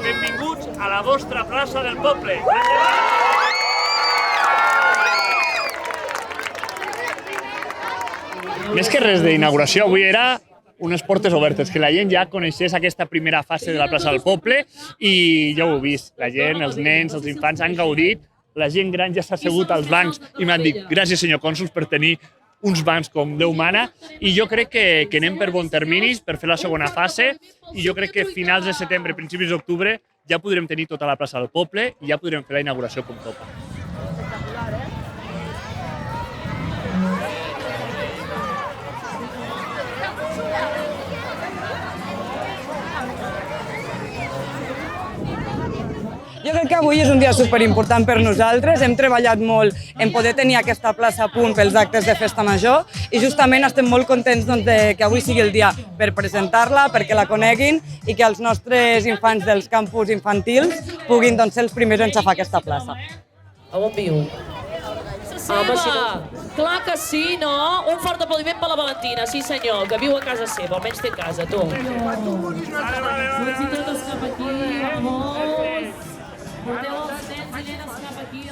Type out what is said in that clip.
Benvinguts a la vostra plaça del poble. Més que res d'inauguració, avui era unes portes obertes, que la gent ja coneixés aquesta primera fase de la plaça del poble i ja ho heu vist, la gent, els nens, els infants han gaudit, la gent gran ja s'ha assegut als bancs i m'han dit gràcies senyor cònsul per tenir uns bancs com Déu mana, i jo crec que anem per bon terminis per fer la segona fase, i jo crec que finals de setembre, principis d'octubre, ja podrem tenir tota la plaça del poble i ja podrem fer la inauguració com toca. Jo crec que avui és un dia superimportant per nosaltres. Hem treballat molt en poder tenir aquesta plaça a punt pels actes de festa major i justament estem molt contents que avui sigui el dia per presentar-la, perquè la coneguin i que els nostres infants dels campus infantils puguin ser els primers en xafar aquesta plaça. A on viu? Home, clar que sí, no? Un fort aplaudiment per la Valentina, sí senyor, que viu a casa seva, almenys té casa, tu. Tots i totes cap aquí, vamos. Porteu els nens i nenes cap aquí,